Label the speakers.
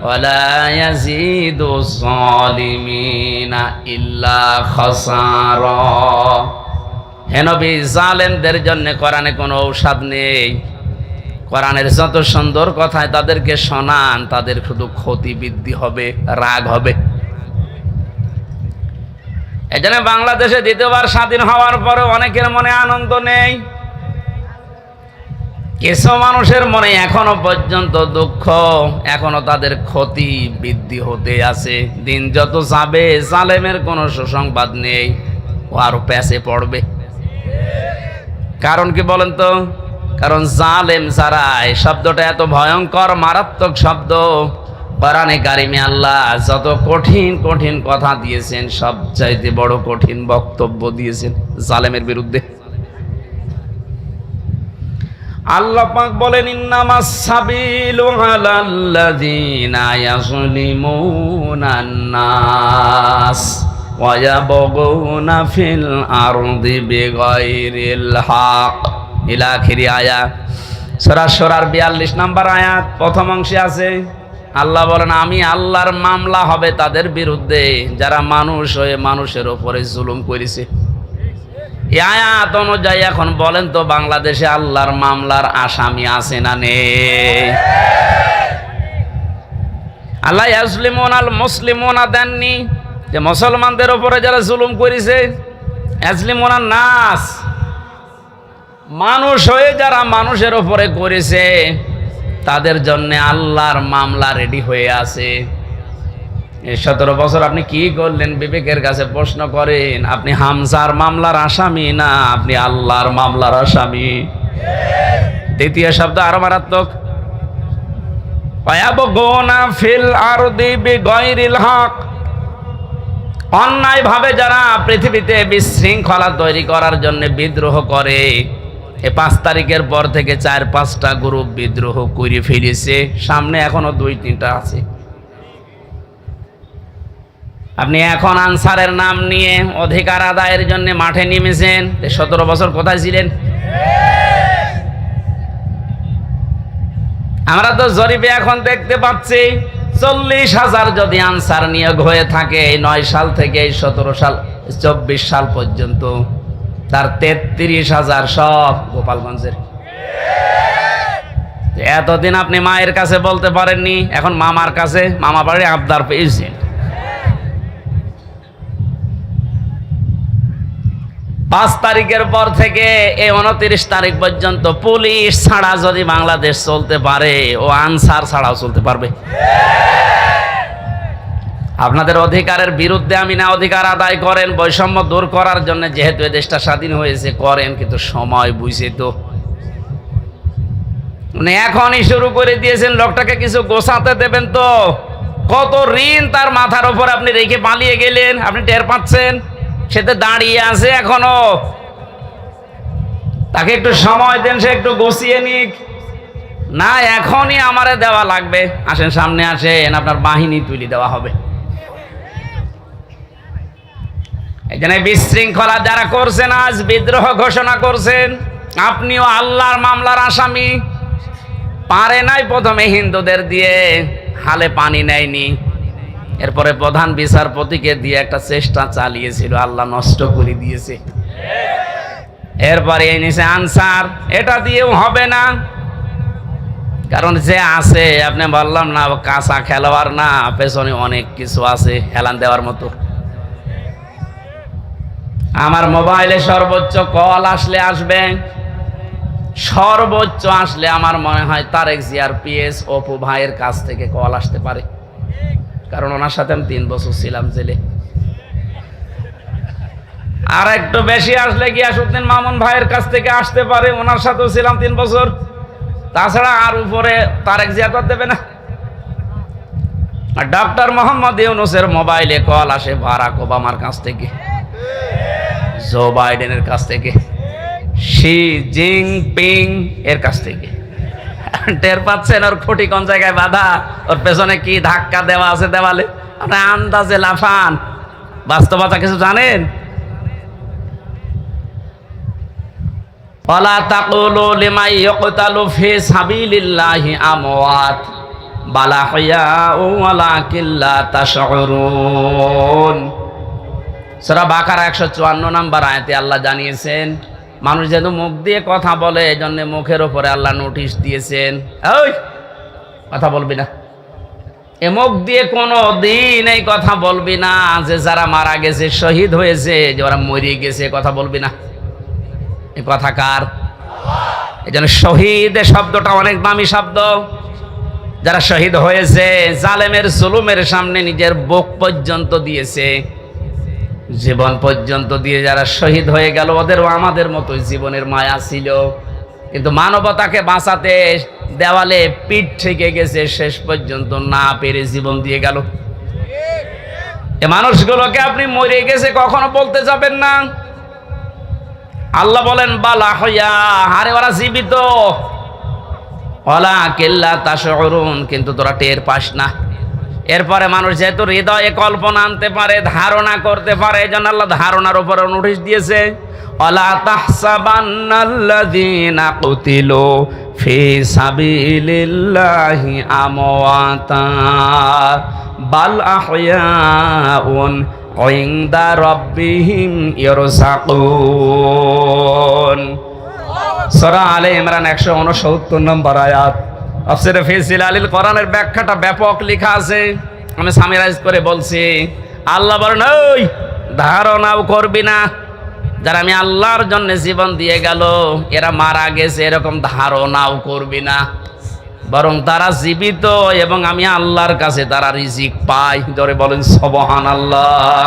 Speaker 1: ওয়ালা ইয়াজিদুজ জালিমিনা ইল্লা খাসারা। হে নবী, জালেমদের জন্য কোরআনে কোনো ঔষধ নেই। কোরআনের যত সুন্দর কথায় তাদেরকে শোনান, তাদের শুধু ক্ষতি বৃদ্ধি হবে, রাগ হবে। এজন্য বাংলাদেশে দ্বিতীয়বার স্বাধীন হওয়ার পরে অনেকের মনে আনন্দ নেই। কিছু মানুষের মনে এখনো পর্যন্ত দুঃখ, এখনো তাদের ক্ষতি বৃদ্ধি হতে আছে। দিন যত যাবে জালেমের কোনো সুসংবাদ নেই, ও আরো প্যাচে পড়বে। কারণ কি বলেন তো? কারণ জালেম যারা, এই শব্দটা এত ভয়ঙ্কর মারাত্মক শব্দ। কোরআনে কারিমে আল্লাহ যত কঠিন কঠিন কথা দিয়েছেন, সবচাইতে বড় কঠিন বক্তব্য দিয়েছেন জালেমের বিরুদ্ধে। আল্লাহ পাক বলেন, ইন্নামাস সাবিলু আলাল্লাযিনা ইয়াযলিমুনান নাস ওয়া ইয়াবগুনা ফিল আরদি বিগাইরিল হক। ইলা আখিরি আয়াত। সূরা শুরার 42 নম্বর আয়াত প্রথম অংশে আছে। আল্লাহ বলেন, আমি আল্লাহর মামলা হবে তাদের বিরুদ্ধে যারা মানুষ হয়ে মানুষের উপরে জুলুম করেছে। এই আয়াত অনুযায়ী এখন বলেন তো, বাংলাদেশে আল্লাহর মামলার আসামি আছে না নেই? আল্লাহ ইয়াজলিমুনাল মুসলিমুনা দেননি, যে মুসলমানদের উপরে যারা জুলুম করেছে। ইয়াজলিমুনান নাস, মানুষ হয়ে যারা মানুষের উপরে করেছে, তাদের জন্য আল্লাহর মামলা রেডি হয়ে আছে। এই 17 বছর আপনি কি করলেন? বিবেকের কাছে প্রশ্ন করেন। আপনি হামজার মামলার আসামি না আপনি আল্লাহর মামলার আসামি? দ্বিতীয় শব্দ আরো মারাত্মক। ওয়ায়াবগুনা ফিল আরদি বিগাইরিল হক, অন্যায় ভাবে যারা পৃথিবীতে বিশৃঙ্খলা তৈরি করার জন্য বিদ্রোহ করে। এই 5 তারিখের পর থেকে 4-5টা গ্রুপ বিদ্রোহ করে ফিরেছে, সামনে এখনো 2-3টা আছে। আপনি এখন আনসারের নাম নিয়ে অধিকার আদায়ের জন্য মাঠে নেমেছেন। 17 বছর কোথায় ছিলেন? আমরা তো জরিপে এখন দেখতে পাচ্ছি 40,000 যদি আনসার নিয়োগ হয়ে থাকে 9 সাল থেকে 17 সাল 24 সাল পর্যন্ত, তার 33,000 সব গোপালগঞ্জের। এতদিন আপনি মায়ের কাছে বলতে পারেননি, এখন মামার কাছে, মামা বাড়ি আবদার পেয়েছেন। 5 তারিখের পর থেকে এই 29 তারিখ পর্যন্ত পুলিশ ছাড়া যদি বাংলাদেশ চলতে পারে, ও আনসার ছাড়াও চলতে পারবে। আপনাদের অধিকারের বিরুদ্ধে আমি না, অধিকার আদায় করেন, বৈষম্য দূর করার জন্য, যেহেতু এই দেশটা স্বাধীন হয়েছে করেন, কিন্তু সময় বুঝে তো মানে এখনই শুরু করে দিয়েছেন। লোকটাকে কিছু গোছাতে দেবেন তো। কত ঋণ তার মাথার উপর আপনি রেখে পালিয়ে গেলেন, আপনি টের পাচ্ছেন? সেটা দাঁড়িয়ে আছে এখনো। তাকে একটু সময় দেন, সে একটু গুছিয়ে নিক। না, এখনই আমারে দেওয়া লাগবে। আসেন, সামনে আসেন, আপনার বাহিনী তুলে দেওয়া হবে। এই জন্য বিশৃঙ্খলা যারা করছেন, আজ বিদ্রোহ ঘোষণা করছেন, আপনিও আল্লাহর মামলার আসামি। পারে নাই প্রথমে হিন্দুদের দিয়ে, হালে পানি নেয়নি। এরপরে প্রধান বিচারপতিকে দিয়ে একটা চেষ্টা চালিয়েছিল, আল্লাহ নষ্ট করে দিয়েছে। এরপরে এনেছে আনসার, এটা দিয়েও হবে না। কারণ যে আছে, আপনি বললাম না, কাঁচা খেলোয়াড় না, পেছনে অনেক কিছু আছে হেলান দেওয়ার মতো। আমার মোবাইলে সর্বোচ্চ কল আসলে আসবে, সর্বোচ্চ আসলে আমার মনে হয় তারেক জিয়ার পিএস অপু ভাইয়ের কাছ থেকে কল আসতে পারে। কারণ ওনার সাথে আমি 3 বছর ছিলাম জেলে। আর একটু বেশি আসলে গিয়াসউদ্দিন মামুন ভাইয়ের কাছ থেকে আসতে পারে, ওনার সাথেও ছিলাম 3 বছর। তাছাড়া আর উপরে তারেক জিয়া তো দেবে না। আর ডক্টর মোহাম্মদ ইউনূসের মোবাইলে কল আসে বারাক ওবামার কাছ থেকে, জো বাইডেনের কাছ থেকে, শি জিনপিং এর কাছ থেকে। টের পাচ্ছেন ওর খুঁটি কোন জায়গায় বাঁধা, ওর পেছনে কি ধাক্কা দেওয়া আছে দেওয়ালে? আপনি আন্দাজে লাফান, বাস্তবতা কিছু জানেন? ওয়ালা তাকুলু লিমান ইয়কতালু ফি সাবিলিল্লাহি আমওয়াত, বাল আহইয়াউ ওয়ালাকিন লা তাশউরুন। সূরা বাকারা 154 নম্বর আয়াতে আল্লাহ জানিয়েছেন মানুষ যেহেতু মুখ দিয়ে কথা বলে এজন্য মুখের উপরে আল্লাহ নোটিশ দিয়েছেন, ওই কথা বলবি না। এ মুখ দিয়ে কোনো দিন এই কথা বলবি না যে যারা মারা গেছে শহীদ হয়েছে যে ওরা মরে গেছে, কথা বলবি না। এই কথা কার? এই জন্য শহীদ শব্দটা অনেক দামি শব্দ। যারা শহীদ হয়েছে জালেমের জুলুমের সামনে নিজের বুক পর্যন্ত দিয়েছে, জীবন পর্যন্ত দিয়ে যারা শহীদ হয়ে গেল ওদেরও আমাদের মতো জীবনের মায়া ছিল, কিন্তু মানবতাকে বাঁচাতে দেওয়ালে পিঠ থেকে গেছে, শেষ পর্যন্ত না পেরে জীবন দিয়ে গেল। এ মানুষগুলোকে আপনি মরে গেছে কখনো বলতে যাবেন না। আল্লাহ বলেন বালা হইয়া, আরে ওরা জীবিত, ওয়ালাকিন লা তাশউরুন, কিন্তু তোরা টের পাস না। এরপরে মানুষ যেহেতু হৃদয়ে কল্পনা আনতে পারে, ধারণা করতে পারে, এজন্য আল্লাহ ধারণার উপরে নোটিশ দিয়েছে ওয়ালা তাহসাবান্নাল্লাযীনা কুতিলু ফি সাবিলিল্লাহি আমওয়াতা বাল আহইয়াউন ইনদা রাব্বিহিম ইয়ারযাকুন। সূরা আলে ইমরান 169 নম্বর আয়াত। তাফসীরে ফি জিলালিল কোরআনের ব্যাখ্যাটা ব্যাপক লেখা আছে, আমি সামিরাইজ করে বলছি। আল্লাহ বলেন ওই ধারণাও করবি না, যারা আমি আল্লাহর জন্য জীবন দিয়ে গেল এরা মারা গেছে এরকম ধারণাও করবি না, বরং তারা জীবিত এবং আমি আল্লাহর কাছে তারা রিজিক পায়। জোরে বলেন সুবহানাল্লাহ।